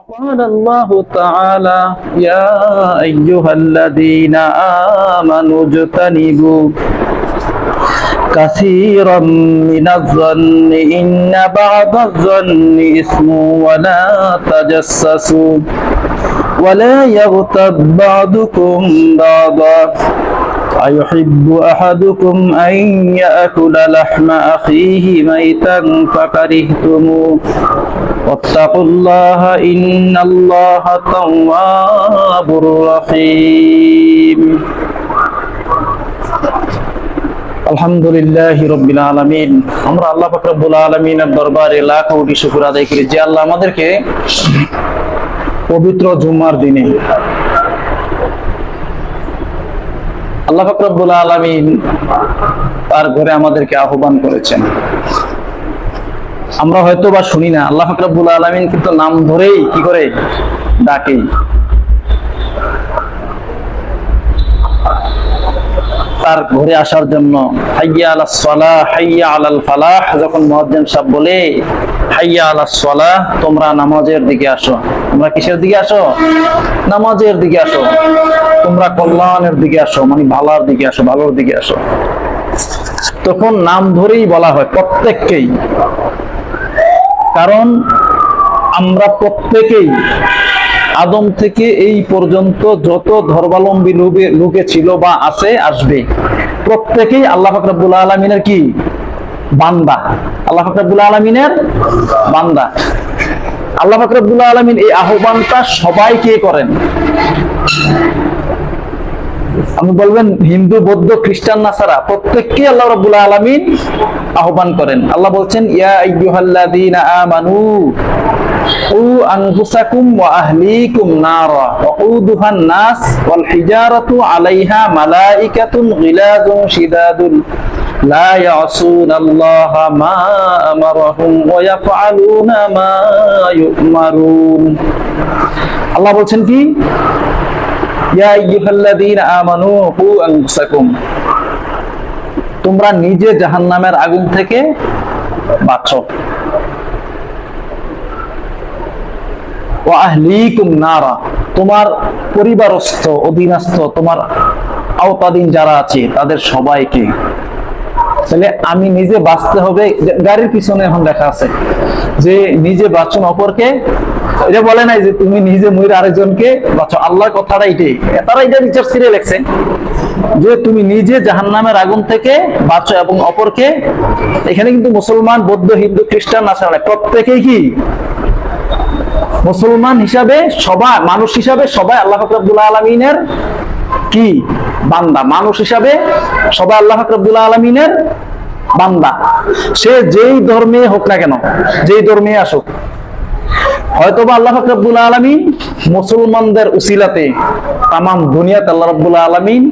وقال الله تعالى يا أيها الذين آمنوا اجتنبوا كثيرا من الظن إن بعض الظن إثم ولا تجسسوا ولا يغتب بعضكم بعضا أيحب أحدكم أن يأكل لحم أخيه ميتا فكرهتموه واتقوا الله إن الله تواب رحيم আলহামদুলিল্লাহি রাব্বিল আলামিন। আমরা আল্লাহ পাক রব্বুল আলামিনের দরবারে লাখ কোটি শুকর আদায় করি যে আল্লাহ আমাদেরকে পবিত্র জুমার দিনে আল্লাহ পাক রব্বুল আলামিন তার ঘরে আমাদেরকে আহ্বান করেছেন। আমরা হয়তো বা শুনি না, আল্লাহ পাক রব্বুল আলামিন কিন্তু নাম ধরেই কি করে ডাকে। তার ঘরে আসার জন্য হাইয়া আলাস সালাহ হাইয়া আলাল ফালাহ, যখন মুয়াজ্জিন সাহেব বলে হাইয়া আলাস সালাহ, তোমরা নামাজের দিকে আসো। তোমরা কিসের দিকে আসো? নামাজের দিকে আসো। তোমরা কল্যাণের দিকে আসো, মানে ভালোর দিকে আসো, ভালোর দিকে আসো। তখন নাম ধরেই বলা হয় প্রত্যেককেই, কারণ আমরা প্রত্যেকেই আদম থেকে এই পর্যন্ত যত ধর্মাবলম্বী লোকে ছিল বা আছে আসবে, প্রত্যেকেই আল্লাহ পাক রব্বুল আলামিনের কি বান্দা। আল্লাহ পাক রব্বুল আলামিনের বান্দা। আল্লাহ পাক রব্বুল আলামিন এই আহ্বানটা সবাইকে করেন। আপনি বলবেন হিন্দু, বৌদ্ধ, খ্রিস্টান, নাসারা প্রত্যেককে আল্লাহ রাব্বুল আলামিন আহ্বান করেন। আল্লাহ বলছেন ইয়া আইয়ুহাল্লাযীনা আমানু কু আনফুসাকুম ওয়া আহলিকুম নারা ওয়াকুদুহান নাস ওয়াল হিজারাতু আলাইহা মালাইকাতুন গিলাযুন শিদাদুন লা ইয়াসুনাল্লাহা মা আমারাহুম ওয়া ইয়াফআলুনা মা ইউমারুন। আল্লাহ বলছেন কি ইয়া আইয়ুহাল্লাযীনা আমানু কু আনফুসাকুম, তোমরা নিজে জাহান্নামের আগুন থেকে বাঁচো। ওয়া আহলিকুম নারা, তোমার পরিবারস্থ, অধীনস্থ, তোমার আওতাধীন যারা আছে তাদের সবাইকে। তাহলে আমি নিজে বাঁচতে হবে। গাড়ির পিছনে এখন দেখা আছে যে নিজে বাঁচুন অপরকে, এটা বলে নাই যে তুমি নিজে মরে আরেকজনকে বাঁচো। আল্লাহর কথাটা এটাই, তারা এটা রিচার্জ করে লেখছেন যে তুমি নিজে জাহান্নামের আগুন থেকে বাঁচো এবং অপরকে। এখানে কিন্তু মুসলমান, বৌদ্ধ, হিন্দু, খ্রিস্টান, নাসারা প্রত্যেকেই কি মুসলমান হিসাবে, সবাই মানুষ হিসাবে সবাই আল্লাহ পাক রব্বুল আলামিনের কি বান্দা। মানুষ হিসাবে সবাই আল্লাহ পাক রব্বুল আলামিনের বান্দা। সে যেই ধর্মে হোক না কেন, যেই ধর্মে আসুক, হয়তোবা আল্লাহ পাক রব্বুল আলামিন মুসলমানদের উসিলাতে তামাম দুনিয়াতে আল্লাহ রাব্বুল আলামিন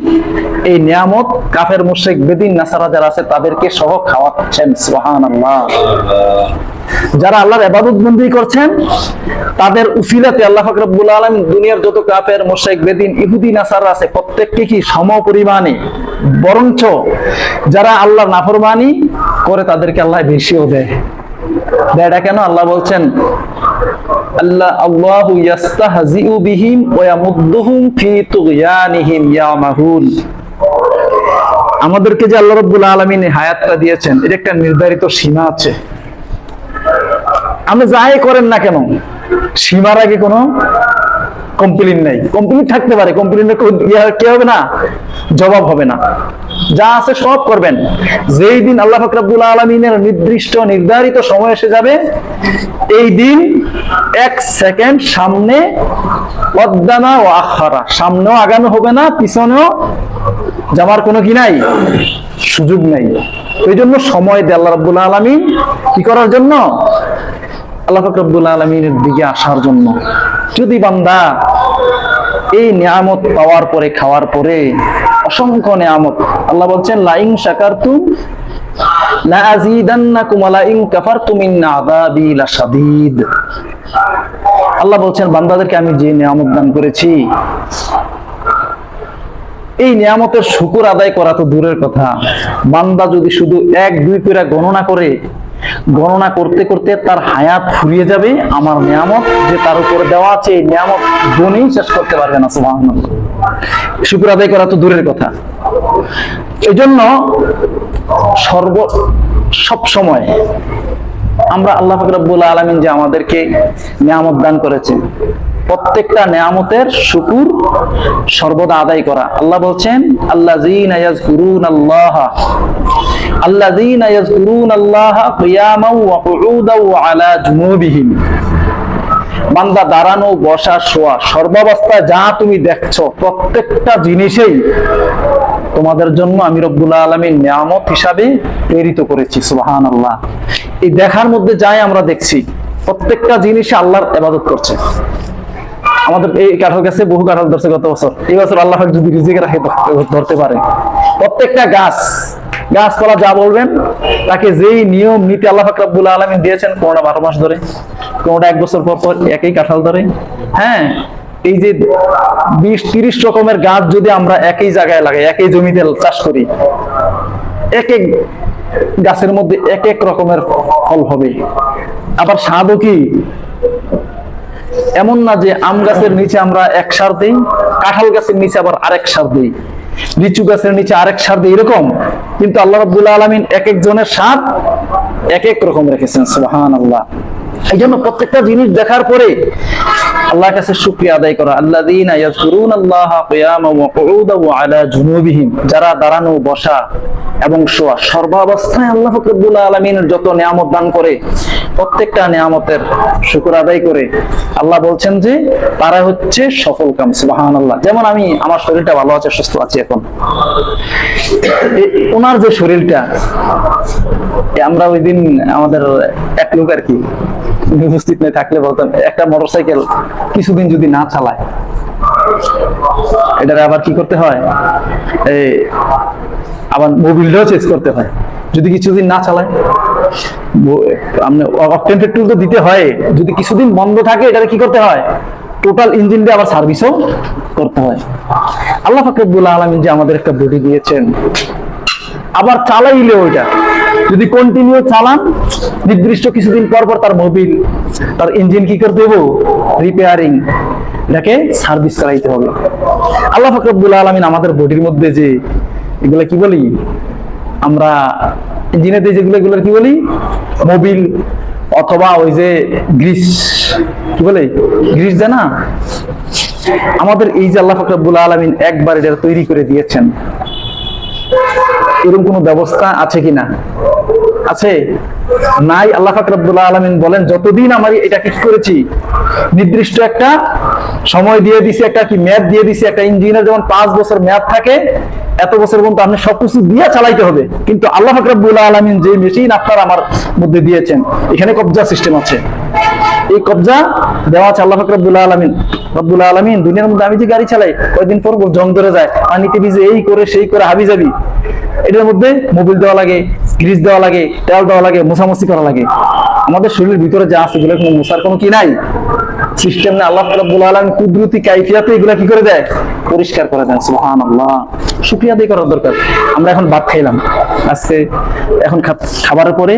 এই নিয়ামত কাফের, মুশরিক, বেদিন, নাসারা যারা আছে তাদেরকে সহ খাওয়াচ্ছেন। সুবহানাল্লাহ। যারা আল্লাহর ইবাদত বন্দেগী করছেন তাদের উসিলাতে আল্লাহ পাক রব্বুল আলামিন দুনিয়ার যত কাফের, মুশরিক, বেদিন, ইহুদি, নাসারা আছে প্রত্যেককে কি সম পরিমাণে, বরঞ্চ যারা আল্লাহর নাফরমানি করে তাদেরকে আল্লাহ বেশিও দেয়। এটা কেন? আল্লাহ বলছেন আল্লাহু ইয়াস্তাহজিউ বিহিম ওয়া ইয়ামুদ্দুহুম ফি তুগয়ানিহিম ইয়ামাহুন। আমাদেরকে যে আল্লাহ রাব্বুল আলামিন হায়াতটা দিয়েছেন, এর একটা নির্ধারিত সীমা আছে। আপনি যাই করেন না কেন, সীমার আগে কোনো কমপ্লেইন নাই। কমপ্লেইন থাকতে পারে, কমপ্লেইনের কি হবে না, জবাব হবে না। যা আছে সব করবেন। যেই দিন আল্লাহ পাক রব্বুল আলামিনের নির্দিষ্ট নির্ধারিত সময় এসে যাবে, এই দিন এক সেকেন্ড সামনে কদ্দামা ও আখারা, সামনেও আগানো হবে না, পিছনেও যাওয়ার কোনো কি নাই, সুযোগ নাই। ওই জন্য সময় দেয় আল্লাহ রাব্বুল আলামিন কি করার জন্য, আল্লাহ পাক রব্বুল আলামিনের দিকে আসার জন্য। যদি বান্দা এই নিয়ামত পাওয়ার পরে, খাওয়ার পরে, অসংখ্য নিয়ামত, আল্লাহ বলছেন লা ইন শাকারতুম লা আযীদান্নাকুম ওয়া লা ইন কাফারতুম ইন্না আযাবী লাশাদীদ। আল্লাহ বলছেন বান্দাদেরকে আমি যে নিয়ামত দান করেছি, এই নিয়ামতের শুকর আদায় করা তো দূরের কথা, বান্দা যদি শুধু 1-2 করে গণনা করে গণনা করতে করতে তার হায়াত ফুরিয়ে যাবে, আমার নিয়ামত যে তার উপরে দেওয়া আছে এই নিয়ামত গুণেই শেষ করতে পারবে না। সুবহানাল্লাহ। শুকর আদায় করা তো দূরের কথা। এজন্য সব সময় আমরা আল্লাহ পাক রব্বুল আলামিন যে আমাদেরকে নিয়ামত দান করেছেন, প্রত্যেকটা নিয়ামতের শুকর সর্বদা আদায় করা। আল্লাহ বলছেন আল্লাযীনা ইয়াযকুরুনাল্লাহা কিয়ামান ওয়া কুউদান ওয়া আলা জুনুবিহিম। বান্দা দাঁড়ানো, বসা, শোয়া, সর্বাবস্থায় যা তুমি দেখছো প্রত্যেকটা জিনিসেই তোমাদের জন্য আমি রব্বুল আলামিন নিয়ামত হিসাবে প্রেরিত করেছি। সুবহানাল্লাহ। এই দেখার মধ্যে যাই আমরা দেখছি প্রত্যেকটা জিনিসে আল্লাহর ইবাদত করছে। আমাদের এই কাঁঠাল গাছে বহু কাঁঠাল ধরছে গত বছর, এই বছর আল্লাহ পাক যদি রিজিক রাখে ধরতে পারে। প্রত্যেকটা গাছপালা যা বলবেন তাকে যেই নিয়ম নীতি আল্লাহ পাক রব্বুল আলামিন দিয়েছেন, কোনটা 12 মাস ধরে, কোনটা 1 বছর পর পর একই কাঁঠাল ধরে। হ্যাঁ, এই যে 20-30 রকমের গাছ যদি আমরা একই জায়গায় লাগাই, একই জমিতে চাষ করি, এক এক গাছের মধ্যে এক এক রকমের ফল হবে। আবার স্বাদও কি এমন না যে আম গাছের নিচে আমরা এক সার দিই, কাঁঠাল গাছের নিচে আবার আরেক সার দিই, লিচু গাছের নিচে আরেক সার দিই, এরকম কিন্তু আল্লাহ রাব্বুল আলামিন এক একজনের স্বাদ এক এক রকম রেখেছেন। সুবহানাল্লাহ। এই জন্য প্রত্যেকটা জিনিস দেখার পরে আল্লাহর কাছে শুকরিয়া আদায় করা। আল্লাযীনা ইয়াযকুরুনাল্লাহা কিয়ামান ওয়া কুউদান ওয়া আলা জুনুবিহিম। যারা দাঁড়ানো, বসা এবং শোয়া সর্বাবস্থায় আল্লাহ রাব্বুল আলামিনের যত নিয়ামত দান করে প্রত্যেকটা নিয়ামতের শুকর আদায় করে আল্লাহ বলছেন যে তারা হচ্ছে সফলকাম। সুবহানাল্লাহ। যেমন আমার শরীরটা ভালো আছে, সুস্থ আছি এখন। ওনার যে শরীরটা, আমরা ওই দিন আমাদের এক লোক আর কি উপস্থিত নেই, থাকলে বলতাম একটা মোটরসাইকেল কিছুদিন যদি না চালায় এটারে আবার কি করতে হয়, আবার মোবিলটাও চেঞ্জ করতে হয়। যদি কিছুদিন না চালায় অকটেন পেট্রোল তো দিতে হয়, যদি কিছুদিন বন্ধ থাকে এটারে কি করতে হয়, টোটাল ইঞ্জিন দিয়ে আবার সার্ভিসও করতে হয়। আল্লাহ পাক রব্বুল আলামিন যে আমাদের একটা বডি দিয়েছেন, আবার চালাইলে ওইটা যদি কন্টিনিউ চালান নির্দিষ্ট কিছুদিন পর পর তার মোবিল, তার ইঞ্জিন কি করতে হবে, রিপেয়ারিং, এটাকে সার্ভিস করাইতে হবে। আল্লাহ পাক রব্বুল আলামিন আমাদের বডির মধ্যে যে এগুলা কি বলি আমরা ইঞ্জিনের যেগুলো কি বলি, মোবিল অথবা ওই যে গ্রিস, কি বলে গ্রিস জানা, আমাদের এই যে আল্লাহ পাক রব্বুল আলামিন একবার এটা তৈরি করে দিয়েছেন, এরকম কোন ব্যবস্থা আছে কিনা? আছে? নাই। আল্লাহ পাক রব্বুল আলামিন বলেন যতদিন আমি এটা কি করেছি, নির্দিষ্ট একটা সময় দিয়ে দিছি, একটা কি মেয়াদ দিয়ে দিছি। একটা ইঞ্জিনের যেমন 5 বছর মেয়াদ থাকে, এত বছর পর্যন্ত আপনি সবকিছু দিয়ে চালাইতে হবে। কিন্তু আল্লাহ পাক রব্বুল আলামিন যে মেশিন আপনার আমার মধ্যে দিয়েছেন, এখানে কবজা সিস্টেম আছে। এই কবজা দেওয়া আছে আল্লাহ পাক রব্বুল আলামিন। দুনিয়ার মধ্যে আমি যে গাড়ি চালাই কয়েকদিন পর জং ধরে যায়, পানিতে ভিজে, এই করে সেই করে হাবি যাবি, এটার মধ্যে মোবিল দেওয়া লাগে, গ্রিস দেওয়া লাগে, তেল দেওয়া লাগে, মোছামুছি করা লাগে। আমাদের শরীরের ভিতরে যা আছে এগুলো কোনো মোছার কোনো কি নাই, সিস্টেম নেই। আল্লাহ রাব্বুল আলামিন কুদরতি কাইফিয়াতে এগুলা কি করে দেয়, পরিষ্কার করে দেয়। সুবহানাল্লাহ। শুকরিয়া আদায় করার দরকার। আমরা এখন ভাত খাইলাম, আজকে এখন খাবারের পরে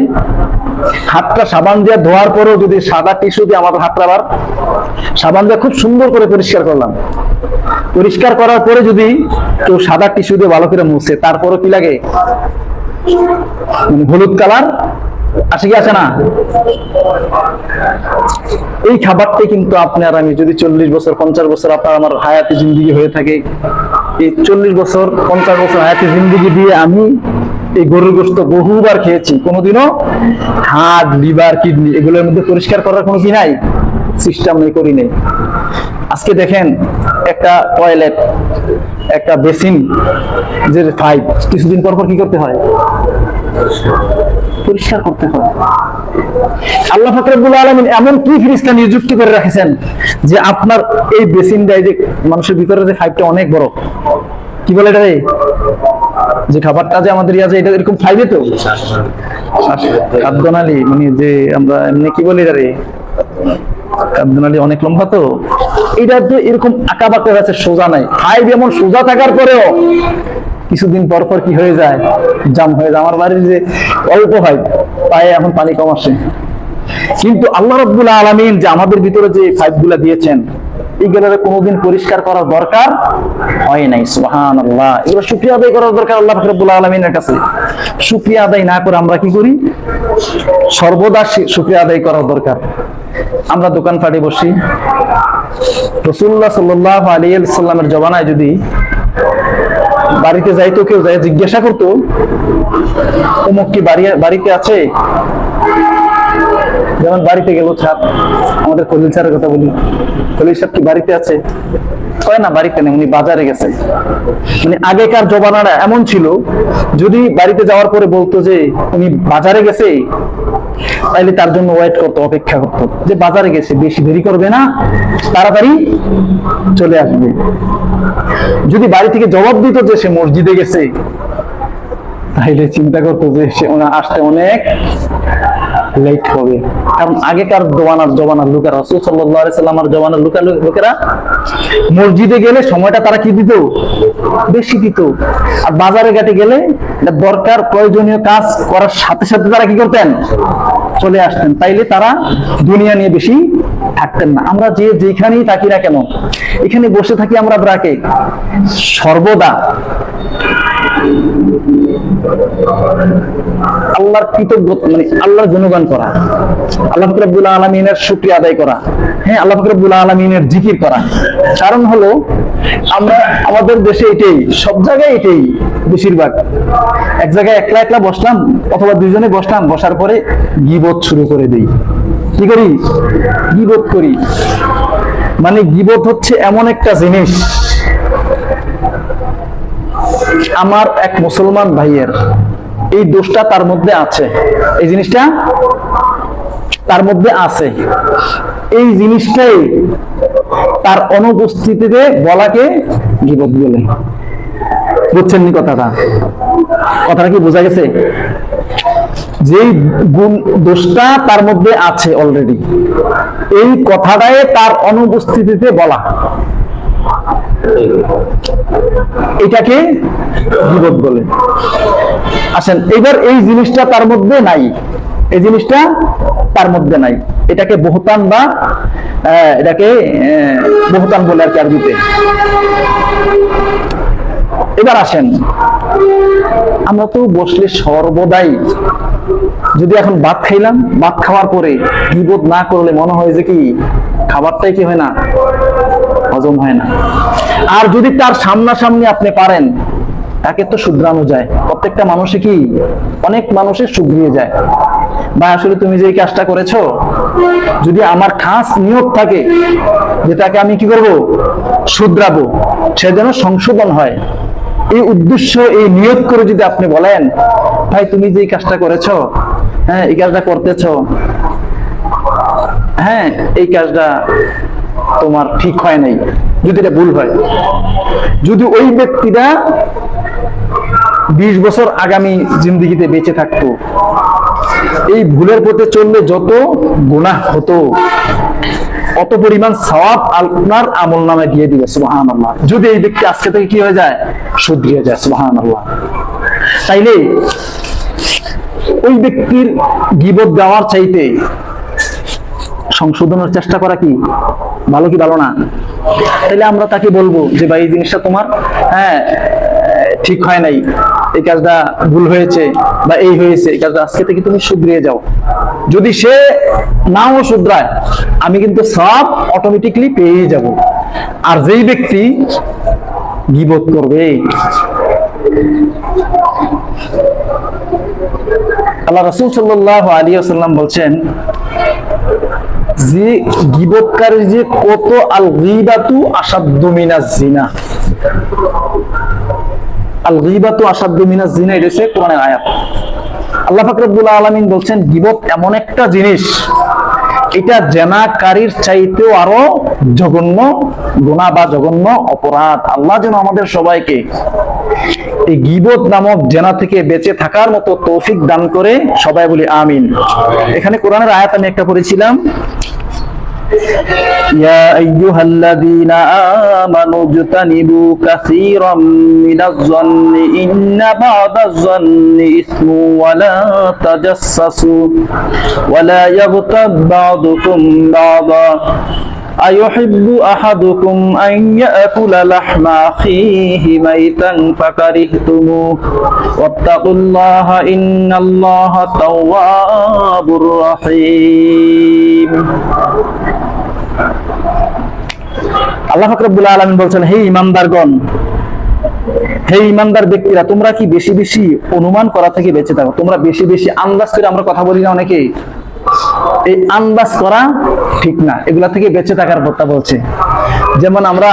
হাতটা সাবান দিয়ে ধোয়ার পরেও যদি সাদা টিস্যু দিয়ে আমাদের হাতটা আবার সাবান দিয়ে খুব সুন্দর করে পরিষ্কার করলাম, পরিষ্কার করার পরে যদি কেউ সাদা টিস্যু দিয়ে ভালো করে মুছে, তারপরে কি লাগে, হলুদ কালার আসে কি আসে না? এই খাবারটাই কিন্তু আপনি আর আমি যদি 40 বছর 50 বছর আপনার আমার হায়াতে জিন্দেগি হয়ে থাকে, এই 40 বছর 50 বছর হায়াতে জিন্দেগি দিয়ে আমি এই গরুর গোশত বহুবার খেয়েছি, কোনোদিনও হার্ট, লিভার, কিডনি এগুলোর মধ্যে পরিষ্কার করার কোনো কি নাই, সিস্টেম নেই, করি নেই। আজকে দেখেন একটা টয়লেট, একটা বেসিন যে পাইপ কিছুদিন পর পর কি করতে হয়, পরিষ্কার করতে হয়। আল্লাহ পাক রব্বুল আলামিন এমন কি ফেরেশতা নিযুক্ত করে রেখেছেন যে আপনার এই বেসিনটা, এই যে মানুষের ভিতরে যে পাইপটা অনেক বড়, কি বলে এটা, যে খাবারটা যে আমাদের আছে এটা এরকম পাইবে তো খাদ্যনালী, মানে যে আমরা এমনি কি বলি এটা, খাদ্যনালী অনেক লম্বা তো, এটা তো এরকম আঁকা বাঁকা আছে, সোজা নাই। পাইপ এমন সোজা থাকার পরেও কিছুদিন পর পর কি হয়ে যায়, জাম হয়ে যায়। আমার বাড়ির যে অল্প হয় পায়ে এখন পানি কম আসে, কিন্তু আল্লাহ রাব্বুল আলামিন যে আমাদের ভিতরে যে পাইপগুলা দিয়েছেন এইগুলোর কোনোদিন পরিষ্কার করার দরকার হয় নাই। সুবহানাল্লাহ। এগুলো শুকরিয়া আদায় করার দরকার আল্লাহ রাব্বুল আলামিনের কাছে। শুকরিয়া আদায় না করে আমরা কি করি? সর্বদা শুকরিয়া আদায় করার দরকার। আমরা দোকানপাটে বসি, রাসূলুল্লাহ সাল্লাল্লাহু আলাইহি ওয়াসাল্লামের জমানায় যদি বাড়িতে যাইতো, কেউ যাই জিজ্ঞাসা করতো অমুক কি বাড়িতে আছে, যেমন বাড়িতে গেল ছাড়, আমাদের খলিল স্যারের কথা বলি, খলিল সাহেব কি বাড়িতে আছে? কয় না বাড়িতে নেই, উনি বাজারে গেছে। মানে আগেকার জমানাটা এমন ছিল, যদি বাড়িতে যাওয়ার পরে বলতো যে উনি বাজারে গেছে, তাইলে তার জন্য ওয়েট করতো, অপেক্ষা করতো যে বাজারে গেছে, বেশি দেরি করবে না, তাড়াতাড়ি চলে আসবে। যদি বাড়ি থেকে জবাব দিত যে সে মসজিদে গেছে, তাইলে চিন্তা করতো যে সে আসতে অনেক লেট হবে। কারণ আগেকার জমানার লোকেরা, রাসূল সাল্লাল্লাহু আলাইহি সাল্লামের জমানার লোকেরা মসজিদে গেলে সময়টা তারা কি দিত? বেশি দিত। আর বাজারে ঘাটে গেলে দরকার প্রয়োজনীয় কাজ করার সাথে সাথে তারা কি করতেন? চলে আসতেন। তাইলে তারা দুনিয়া নিয়ে বেশি থাকতেন না। আমরা যে যেখানেই থাকি না কেন, এখানে বসে থাকি আমরা ব্রাকে, সর্বদা আল্লাহর কৃতজ্ঞতা, মানে আল্লাহর গুণগান করা, আল্লাহ পাক রব্বুল আলামিনের শুকরিয়া আদায় করা, হ্যাঁ, আল্লাহ পাক রব্বুল আলামিনের জিকির করা। কারণ হলো আমরা আমাদের দেশে এটাই, সব জায়গায় এটাই বেশিরভাগ। এক জায়গায় একলা একলা বসলাম অথবা দুইজনে বসলাম, বসার পরে গীবত শুরু করে দেই। কি করি? গীবত করি। মানে গীবত হচ্ছে এমন একটা জিনিস, আমার এক মুসলমান ভাইয়ের এই দোষটা তার মধ্যে আছে, এই জিনিসটা তার মধ্যে আছে। এই জিনিসটাই তার অনুপস্থিতিতে বলাকে গীবত বলে। বুঝছেন নি কথাটা? কথাটা কি বোঝা গেছে? যেই দোষটা তার মধ্যে আছে অলরেডি, এই কথাটাই তার অনুপস্থিতিতে বলা, এটাকে গীবত বলে। আসেন, এবার এই জিনিসটা তার মধ্যে নাই, এই জিনিসটা তার মধ্যে নাই, এটাকে বহতান বা এটাকে বহতান বলে আর কি আরবিতে। এবার আসেন, আমরা তো বসলে সর্বদাই, যদি এখন ভাত খাইলাম, ভাত খাওয়ার পরে গীবত না করলে মনে হয় যে কি খাবারটাই কি হয় না, হজম হয় না। আর যদি তার সামনাসামনি আপনি পারেন, তাকে তো শুধরানো যায়। প্রত্যেকটা মানুষে কি, অনেক মানুষের শুধরিয়ে যায়, বা আসলে তুমি যে কাজটা করেছো, যদি আমার খাস নিয়ত থাকে যেটাকে আমি কি করব, শুধরাবো, সে যেন সংশোধন হয়, এই উদ্দেশ্য, এই নিয়ত করে যদি আপনি বলেন, ভাই তুমি যে কাজটা করেছো, হ্যাঁ এই কাজটা করতেছো, হ্যাঁ এই কাজটা তোমার ঠিক হয় নাই, যদি এটা ভুল হয়, যদি ওই ব্যক্তিটা 20 বছর আগামী জিন্দেগিতে বেঁচে থাকতো, এই ভুলের পথে চললে যত গুনাহ হতো অত পরিমাণ সওয়াব আপনার আমলনামায় দিয়ে দিবে। সুবহানাল্লাহ। যদি এই ব্যক্তি আজকে থেকে কি হয়ে যায়, শুধরিয়ে যায়। সুবহানাল্লাহ। তাইলে ওই ব্যক্তির গীবত দেওয়ার চাইতে সংশোধনের চেষ্টা করা কি ভালো, কি ভালো না? তাইলে আমরা তাকে বলবো যে ভাই এই জিনিসটা তোমার হ্যাঁ ঠিক হয় নাই, এই কাজটা ভুল হয়েছে, বা এই হয়েছে, এই কাজটা আজকে থেকে তুমি শুধরিয়ে যাও। যদি সে নাও শুধরায়, আমি কিন্তু সব অটোমেটিকলি পেয়ে যাব। আর যেই ব্যক্তি গীবত করবে, আল্লাহ রাসূল সাল্লাল্লাহু আলাইহি ওয়াসাল্লাম বলছেন যে গীবতকারী যে কত, আল গীবাতু আশাদ্দু মিনাজ জিনা, আল গীবাতু আশাদ্দু মিনাজ জিনা, এটা হচ্ছে কোরআনের আয়াত। আল্লাহ পাক রব্বুল আলামিন বলছেন গীবত এমন একটা জিনিস, এটা জেনাকারীর চাইতেও আরো জঘন্য গুনাহ বা জঘন্য অপরাধ। আল্লাহ যেন আমাদের সবাইকে এই গীবত নামক জেনা থেকে বেঁচে থাকার মতো তৌফিক দান করে। সবাই বলি আমিন। এখানে কোরআনের আয়াত আমি একটা পড়েছিলাম, ইয়া আইয়ুহাল্লাযীনা আমানু ইজতানিবু কাসীরাম মিনাজ-যন্নি ইন্না বা'দাজ-যন্নি ইসমু ওয়া লা তাজাসসাসু ওয়া লা ইয়াগতাব বা'দুকুম বা'দা أيحب أحدكم أن يأكل لحم أخيه ميتا فكرهتموه واتقوا الله إن الله تواب رحيم আল্লাহ পাক রব্বুল আলামিন বলছেন, হে ঈমানদারগণ, হে ঈমানদার ব্যক্তিরা, তোমরা কি বেশি বেশি অনুমান করা থেকে বেঁচে থাকো। তোমরা বেশি বেশি আন্দাজ করে আমরা কথা বলি না অনেকে, এই আন্দাজ করা ঠিক না, এগুলা থেকে বেঁচে থাকার কথা বলছে। যেমন আমরা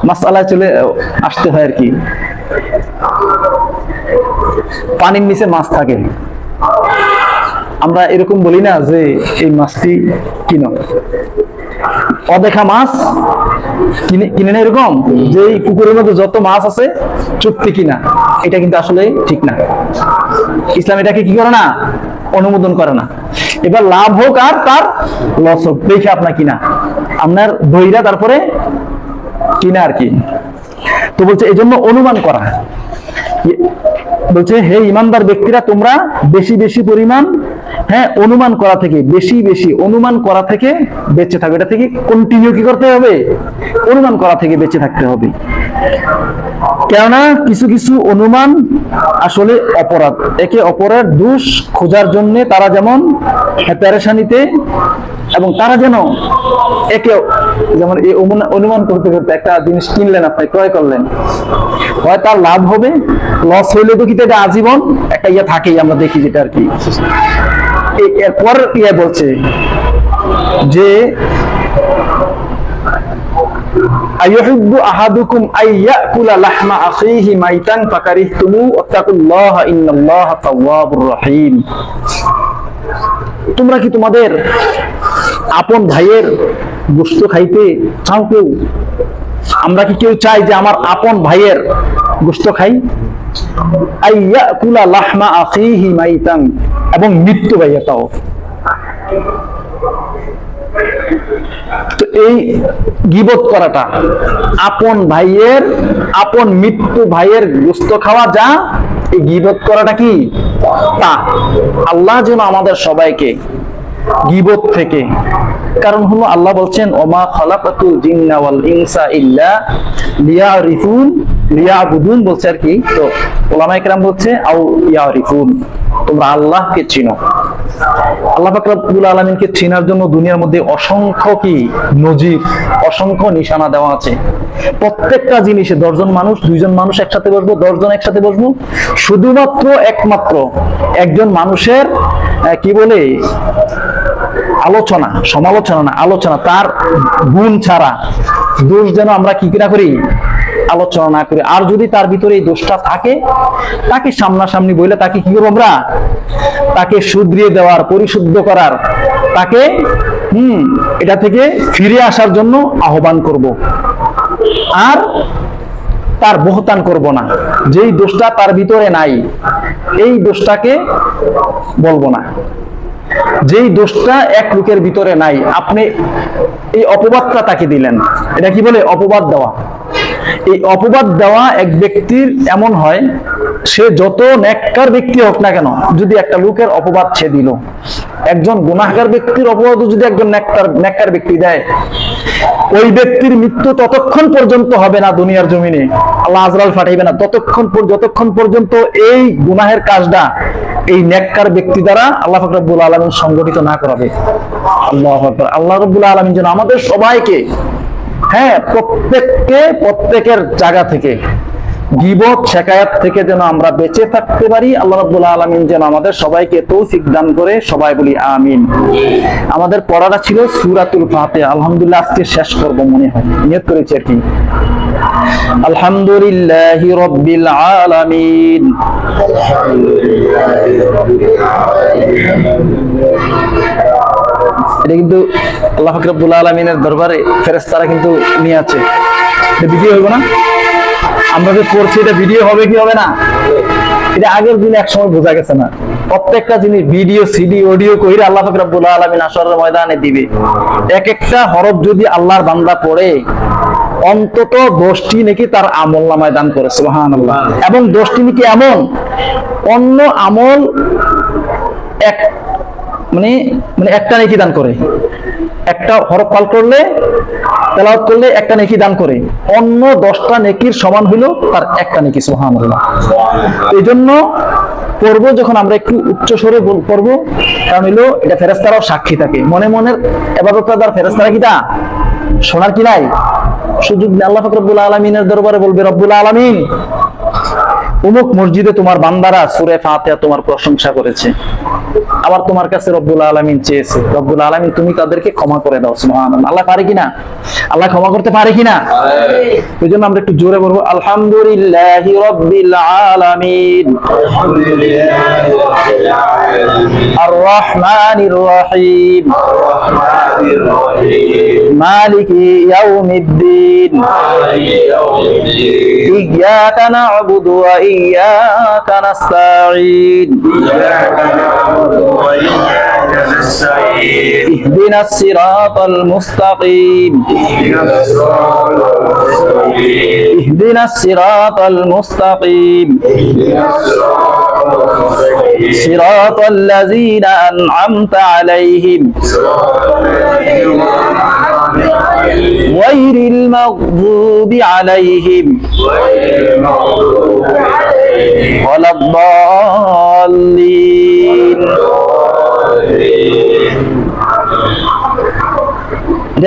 মাসআলায় চলে আসতে হয় আর কি, পানির নিচে মাছ থাকে, আমরা এরকম বলি না যে এই মাছটি কিনো, অদেখা মাছ কিনে না, এরকম যে এই পুকুরের মধ্যে যত মাছ আছে চুক্তি কিনা, এটা কিন্তু আসলে ঠিক না। ইসলাম এটাকে কি করে না, অনুমোদন করে না। এবার লাভ হোক আর তার লস হোক দেখে আপনার কিনা, আপনার দইরা তারপরে কিনা আর কি। তো বলছে এই জন্য অনুমান করা, বলছে হে ঈমানদার ব্যক্তিরা, তোমরা বেশি বেশি পরিমাণ অনুমান করা থেকে, বেশি বেশি অনুমান করা থেকে বেঁচে থাকবে। এটা থেকে কন্টিনিউ কি করতে হবে, অনুমান করা থেকে বেঁচে থাকতে হবে। কেননা কিছু কিছু অনুমান আসলে অপরাধ, একে অপরের দোষ খোঁজার জন্য তারা যেমন পেরেশানিতে, এবং তারা যেন একে, যেমন এই অনুমান করতে করতে একটা জিনিস কিনলেন, আপনি ক্রয় করলেন, হয় তার লাভ হবে, লস হইলে তো কিন্তু এটা আজীবন একটা ইয়ে থাকেই, আমরা দেখি যেটা আর কি। এরপর ইয়ে বলছে যে আইয়ুহিব্বু আহাদুকুম আইয়াকুলা লাহমা আখিহি মাইতান ফাকারিহতুমু ওয়াত্তাকুল্লাহা ইন্নাল্লাহা তাওয়াবুর রহিম। তোমরা কি তোমাদের আপন ভাইয়ের গোশত খাইতে চাও কেউ? আমরা কি কেউ চাই যে আমার আপন ভাইয়ের গোশত খাই? আইয়াকুলা লাহমা আখিহি মাইতান, এবং মৃত্যু ভাইয়াটাও। তো এই গীবত করাটা, আপন ভাইয়ের, আপন মৃত্যু ভাইয়ের গোশত খাওয়া যা, এই গীবত করাটা কি তা। আল্লাহ যেন আমাদের সবাইকে গীবত থেকে, কারণ হলো আল্লাহ বলছেন ওমা খালাকাতুল জিন্না ওয়াল ইনসা ইল্লা লিয়ারিফুন লিয়াবুদুন বলছে আর কি। তো উলামায়ে কেরাম বলছে আও ইয়ারিফুন, তোমরা আল্লাহকে চিনো। আল্লাহ পাক রব্বুল আলামিনকে চেনার জন্য দুনিয়ার মধ্যে অসংখ্য কি নজির, অসংখ্য নিশানা দেওয়া আছে। প্রত্যেকটা জিনিসে 10 জন মানুষ, 2 জন মানুষ একসাথে বসবো, 10 জন একসাথে বসবো, শুধুমাত্র একমাত্র একজন মানুষের কি বলে আলোচনা, সমালোচনা না, আলোচনা, তার গুণ ছাড়া দোষ যেন আমরা কি না করি, আলোচনা না করি। আর যদি তার ভিতরে এই দোষটা থাকে, তাকে সামনাসামনি বলে তাকে কি করবো আমরা, তাকে শুধরিয়ে দেওয়ার, পরিশুদ্ধ করার, তাকে এটা থেকে ফিরে আসার জন্য আহ্বান করব। আর তার বহতান করব না, যেই দোষটা তার ভিতরে নাই এই দোষটাকে বলবো না। যেই দোষটা এক লোকের ভিতরে নাই, আপনি এই অপবাদটা তাকে দিলেন, এটা কি বলে অপবাদ দেওয়া। এই অপবাদ দেওয়া এক ব্যক্তির এমন হয়, সে যত নেককার ব্যক্তি হোক না কেন, যদি একটা লোকের অপবাদ সে দিল, একজন গুনাহগার ব্যক্তির অপবাদ যদি একজন নেককার ব্যক্তি দেয়, ওই ব্যক্তির মৃত্যু ততক্ষণ পর্যন্ত হবে না দুনিয়ার জমিনে, আল্লাহ আজরাইল পাঠাইবে না যতক্ষণ পর্যন্ত এই গুনাহের কাজটা এই নেককার ব্যক্তি দ্বারা আল্লাহ পাক রব্বুল আলামিন সংগঠিত না করাবে। আল্লাহু আকবার। আল্লাহ রব্বুল আলামিন যেন আমাদের সবাইকে, প্রত্যেকের জায়গা থেকে, গীবত শিকায়াত থেকে যেন আমরা বেঁচে থাকতে পারি। আল্লাহ রাব্বুল আলামিন যেন আমাদের সবাইকে তৌফিক দান করে, সবাই বলি আমিন। আমাদের পড়াটা ছিল সূরাতুল ফাতিহা। আলহামদুলিল্লাহ আজকে শেষ করব মনে হয়, নিয়ত করেছি আর কি। আলহামদুলিল্লাহি রাব্বিল আলামিন। এটা কিন্তু আল্লাহ পাক রব্বুল আলামিনের দরবারে ফেরেশতারা কিন্তু নিয়ে আছে। এটা ভিডিও হইব না, আমরা যে পড়ছি এটা ভিডিও হবে কি হবে না? এটা আগের দিনে এক সময় বোঝা গেছে না? প্রত্যেকটা জিনিস ভিডিও সিডি অডিও কইরা আল্লাহ পাক রব্বুল আলামিন হাশরের ময়দানে দিবে। এক একটা হরফ যদি আল্লাহর বান্দা পড়ে অন্তত 10টি নাকি তার আমলনামায় দান করে, সুবহানাল্লাহ। এবং 10টি নাকি এমন অন্য আমল এক মানে একটা নেকি দান করে। একটা হরফ পাল করলে তেলাওয়াত করলে একটা নেকি দান করে, অন্য 10টা নেকির সমান হইল তার একটা নেকি, সুবহানাল্লাহ। এই জন্য পড়বো যখন আমরা একটু উচ্চ স্বরে পড়বো, কারণ হইলো এটা ফেরেশতারাও সাক্ষী থাকে। মনে মনের ইবাদতদার ফেরেশতারা কি তা শোনার কি নাই? সুযোগ আল্লাহ পাক রব্বুল আলামিনের দরবারে বলবে, রব্বুল আলামিন অমুক মসজিদে তোমার বান্দারা সূরা ফাতিহা তোমার প্রশংসা করেছে, আবার তোমার কাছে রব্বুল আলামিন চেয়েছে, রব্বুল আলামিন তুমি তাদেরকে ক্ষমা করে দাও। সুবহানাল্লাহ। আল্লাহ পারে কিনা? আল্লাহ ক্ষমা করতে পারে কিনা? এই জন্য আমরা একটু জোরে বলবো, আলহামদুলিল্লাহি রাব্বিল আলামিন, আর রহমানির রহিম, মালিকি ইয়াউমিদ্দিন, ইয়াকা না'বুদু ওয়া ইয়াকা নাস্তাঈন, ইহদিনাস সিরাতাল মুস্তাকিম, ইহদিনাস সিরাতাল মুস্তাকিম, সিরাতাল লাযীনা আন'আমতা আলাইহিম গায়রিল মাগযুবি আলাইহিম ওয়ালাদ-দাল্লিন।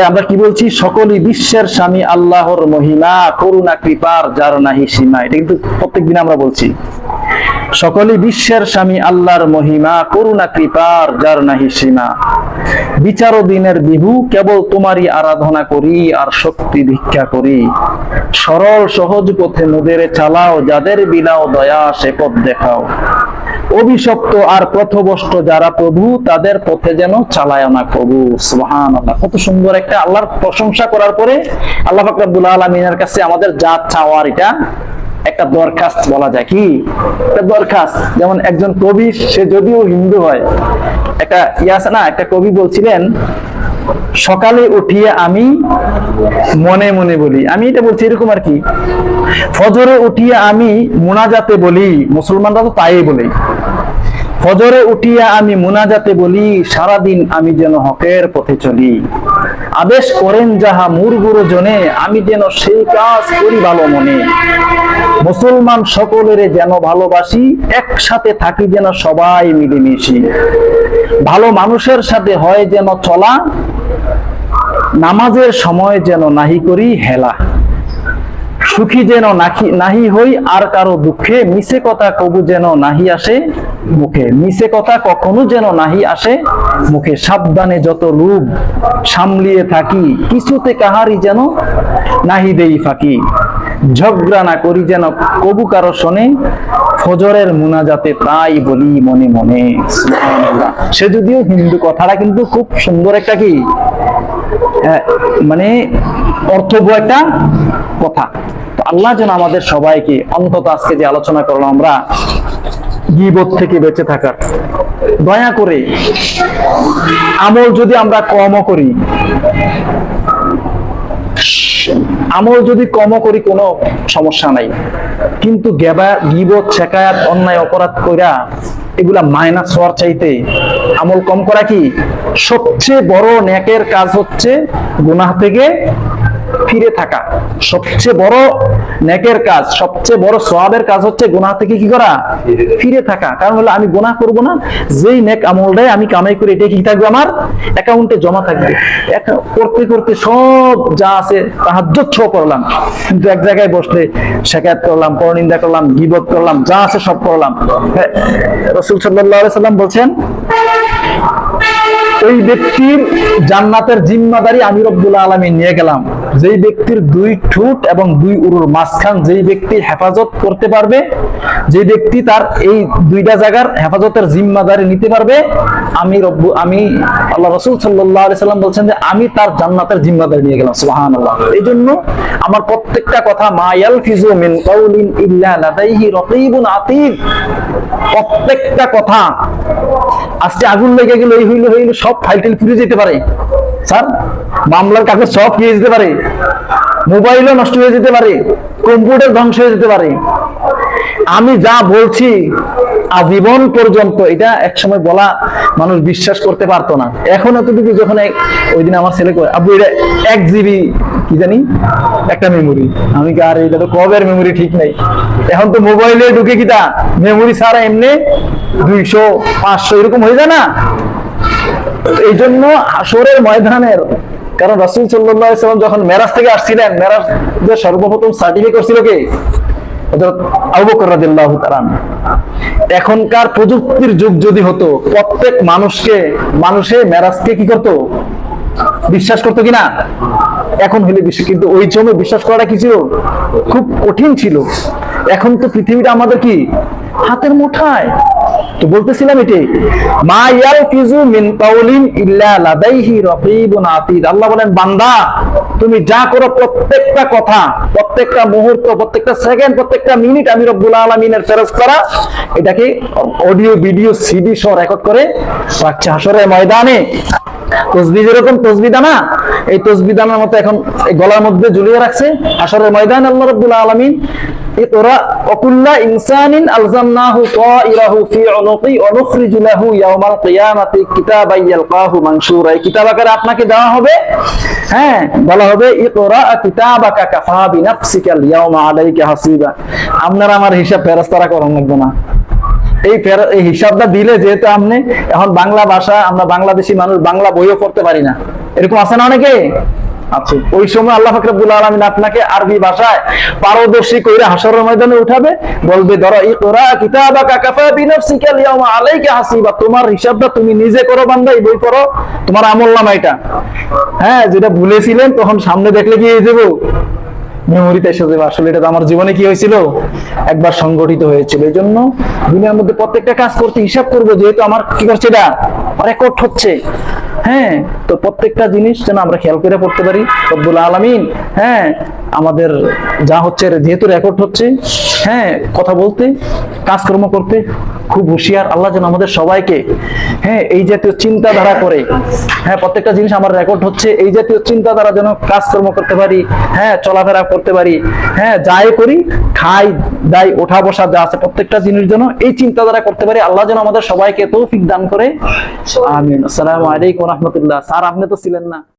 আমরা কি বলছি? সকলই বিশ্বের স্বামী আল্লাহর মহিমা, করুণা কৃপার যার নাহি সীমা। এটা কিন্তু প্রত্যেকদিন আমরা বলছি। সকলই বিশ্বের স্বামী আল্লাহর মহিমা, করুণা কৃপার যার নাহি সীমা। বিচার দিনের বিভু কেবল তোমারই আরাধনা করি, আর শক্তি ভিক্ষা করি। সরল সহজ পথে মোদের চালাও, যাদের বিলাও দয়া সে পথ দেখাও। অভিশপ্ত আর পথভ্রষ্ট যারা প্রভু, তাদের পথে যেন চালায় না প্রভু। সুবহানাল্লাহ। কত সুন্দর একটা আল্লাহর প্রশংসা করার পরে আল্লাহ পাক রব্বুল আলামিনের কাছে আমাদের যা চাওয়ার এটা একটা দরখাস্ত বলা যায়। কি একটা দরখাস্ত? যেমন একজন কবি, সে যদিও হিন্দু হয়, একটা আছে না, একটা কবি বলছিলেন, সকালে উঠিয়ে আমি মনে মনে বলি, আমি এটা বলছি এরকম আর কি, ফজরে উঠিয়ে আমি মুনাজাতে বলি, মুসলমানরা তো তাই বলে, ফজরে উঠিয়া আমি মুনাজাতে বলি, সারাদিন আমি যেন হকের পথে চলি। আদেশ করেন যাহা মোর গুরুজনে, আমি যেন সেই কাজ করি ভালো মনে। মুসলমান সকলের যেন ভালোবাসি, একসাথে থাকি যেন সবাই মিলেমিশি। ভালো মানুষের সাথে হয় যেন চলা, নামাজের সময় যেন নাহি করি হেলা। সুখী যেন নাহি হই আর কারো দুঃখে, মিছে কথা কবু যেন নাহি আসে মুখে। মিছে কথা কখনো যেন নাহি আসে মুখে। সাবধানে যত লোভ সামলিয়ে থাকি, কিছুতে কাহারি যেন নাহি দেই ফাঁকি। ঝগড়া না করি যেন কবু কারো শোনে, ফজরের মুনাজাতে তাই বলি মনে মনে। সুবহানাল্লাহ। সে যদিও হিন্দু, কথাটা কিন্তু খুব সুন্দর একটা কি মানে অর্থবহ একটা কথা। তো আল্লাহ যেন আমাদের সবাইকে অন্তত আজকে যে আলোচনা করলাম আমরা গীবত থেকে বেঁচে থাকার, দয়া করে আমল যদি আমরা কমও করি, আমল যদি কমও করি কোনো সমস্যা নাই, কিন্তু গীবত শেকায়াত অন্যায় অপরাধ কইরা এগুলা মাইনাস হওয়ার চাইতে আমল কম করা কি সবচেয়ে বড় নেকের কাজ হচ্ছে গুনাহ থেকে ফিরে থাকা। সবচেয়ে বড় নেকের কাজ, সবচেয়ে বড় সওয়াবের কাজ হচ্ছে গুনাহ থেকে কি করা? ফিরে থাকা। কারণ হলো আমি গুনাহ করব না, যেই নেক আমলটাই আমি কামাই করি এটা কি থাকবে? আমার অ্যাকাউন্টে জমা থাকবে। করতে করতে সব যা আছে তাহাজ্জুদ সব করলাম, কিন্তু এক জায়গায় বসলে শিকায়ত করলাম, পরনিন্দা করলাম, গীবত করলাম, যা আছে সব করলাম। রাসূল সাল্লাল্লাহু আলাইহি সাল্লাম বলছেন, ওই ব্যক্তির জান্নাতের জিম্মাদারি আমি রব্বুল আলামিন নিয়ে গেলাম, যেই ব্যক্তির 2 ঠোঁট এবং 2 উরুর মাঝখান যেই ব্যক্তি হেফাজত করতে পারবে, যে ব্যক্তি তার এই 2টা জায়গার হেফাজতের জিম্মাদারি নিতে পারবে, আমি আল্লাহ রাসূল সাল্লাল্লাহু আলাইহি সাল্লাম বলছেন যে আমি তার জান্নাতের জিম্মাদারি নিয়ে গেলাম। সুবহানাল্লাহ। এই জন্য আমার প্রত্যেকটা কথা মা ইয়ালফিজু মিন কাউলিন ইল্লা লাদাইহি রাকিবুন আতীদ, প্রত্যেকটা কথা আজকে আগুন লেগে গেল, এই হইল সব ফাইল টিল পুড়ে যেতে পারে স্যার, মামলার কাগজ সব পুড়ে যেতে পারে, মোবাইলও নষ্ট হয়ে যেতে পারে, কম্পিউটার ধ্বংস হয়ে যেতে পারে। আমি যা বলছি আজীবন পর্যন্ত, এটা একসময় বলা মানুষ বিশ্বাস করতে পারতো না। এখন এতটুকু যখন ওই দিন আমার ছেলে কয় আব্বু এটা 1 GB কি জানি একটা মেমোরি, আমি কি আর এটা তো কবের মেমোরি ঠিক নাই, এখন তো মোবাইলে ঢুকে কিটা মেমোরি ছাড়া এমনি 200 500 এরকম হয়ে যায় না। এই জন্য হাসরের ময়দানের, কারণ রাসূল সাল্লাল্লাহু আলাইহি সাল্লাম যখন মেরাজ থেকে আসছিলেন, মেরাজের সর্বপ্রথম সার্টিফিকেট করছিল কে? হযরত আবু বকর রাদিয়াল্লাহু তাআলা। এখনকার প্রযুক্তির যুগ যদি হতো, প্রত্যেক মানুষে মেরাজকে কি করত? বিশ্বাস করতো কিনা? এখন হইলে বিশ্বাস, কিন্তু ওই সময় বিশ্বাস করাটা কি ছিল? খুব কঠিন ছিল। এখন তো পৃথিবীটা আমাদের কি হাতের মুঠায়। তো বলতেছিলাম এটাই, মা ইয়ালফিজু মিন কাউলিন ইল্লা লাদাইহি রাকিবুন আতীদ। আল্লাহ বলেন বান্দা তুমি যা করো প্রত্যেকটা কথা, প্রত্যেকটা মুহূর্ত, প্রত্যেকটা সেকেন্ড, প্রত্যেকটা মিনিট আমি রব্বুল আলামিনের ফেরেশতারা এটাকে অডিও ভিডিও সিডি সহ রেকর্ড করে রাখছে। হাসরের ময়দানে তসবিহ যেরকম তসবিহ দানা, এই তসবিহ দানার মতো এখন এই গলার মধ্যে ঝুলিয়ে রাখছে। হাসরের ময়দানে আল্লাহ রাব্বুল আলামিন ইকরা ওয়াকুল্লা ইনসানিন আলজামনাহু তাইরাহু ফি উনুকি ওয়া নুখরিজু লাহু ইয়াওমাল কিয়ামাতি কিতাবান ইয়ালকাহু মানশুরা। এই কিতাব আকারে আপনাকে দেওয়া হবে, হ্যাঁ বলা হবে ইকরা কিতাবাকা কাফা বিনাফসিকা ইয়াওমা আলাইকা হাসিবা। আপনারা আমার হিসাব ফেরেশতারা করন লাগবে না। এই হিসাবটা দিলে, যেহেতু আপনি এখন বাংলা ভাষা, আমরা বাংলাদেশি মানুষ বাংলা বইও পড়তে পারি না, এরকম আছে না অনেকে আছে। ওই সময় আল্লাহ পাক রব্বুল আলামিন আপনাকে আরবি ভাষায় পারদর্শী কইরা হাসরের ময়দানে উঠাবে, বলবে ধরো ইকরা কিতাবাকা কাফা বিনাফসিকা ইয়াওমা আলাইকা হাসিবা, তোমার হিসাবটা তুমি নিজে করো বান্দা, এই বই পড়ো, তোমার আমলনামা এটা, হ্যাঁ যেটা ভুলেছিলেন তখন সামনে দেখলে কি হয়ে যাবে, মেমোরিতে এসে যাবে। আসলে এটা তো আমার জীবনে কি হয়েছিল, একবার সংগঠিত হয়েছিল। এই জন্য দুনিয়ার মধ্যে প্রত্যেকটা কাজ করতে হিসাব করবো, যেহেতু আমার কি করছে এটা রেকর্ড হচ্ছে। হ্যাঁ, তো প্রত্যেকটা জিনিস যেন আমরা খেয়াল করে পড়তে পারি। রব্বুল আলামিন হ্যাঁ আমাদের যা হচ্ছে যেহেতু রেকর্ড হচ্ছে, হ্যাঁ কথা বলতে কাজকর্ম করতে খুব হুঁশিয়ার। আল্লাহ যেন আমাদের সবাইকে হ্যাঁ এই জাতীয় চিন্তাধারা করে, হ্যাঁ প্রত্যেকটা জিনিস আমার রেকর্ড হচ্ছে, এই জাতীয় চিন্তাধারা যেন কাজকর্ম করতে পারি, হ্যাঁ চলাফেরা করতে পারি, হ্যাঁ যাই করি খাই দাই ওঠা বসা যা আছে প্রত্যেকটা জিনিস যেন এই চিন্তাধারা করতে পারি। আল্লাহ যেন আমাদের সবাইকে তৌফিক দান করে। আমিন। আসসালামু আলাইকুম ওয়া রাহমাতুল্লাহ। স্যার আপনি তো ছিলেন না।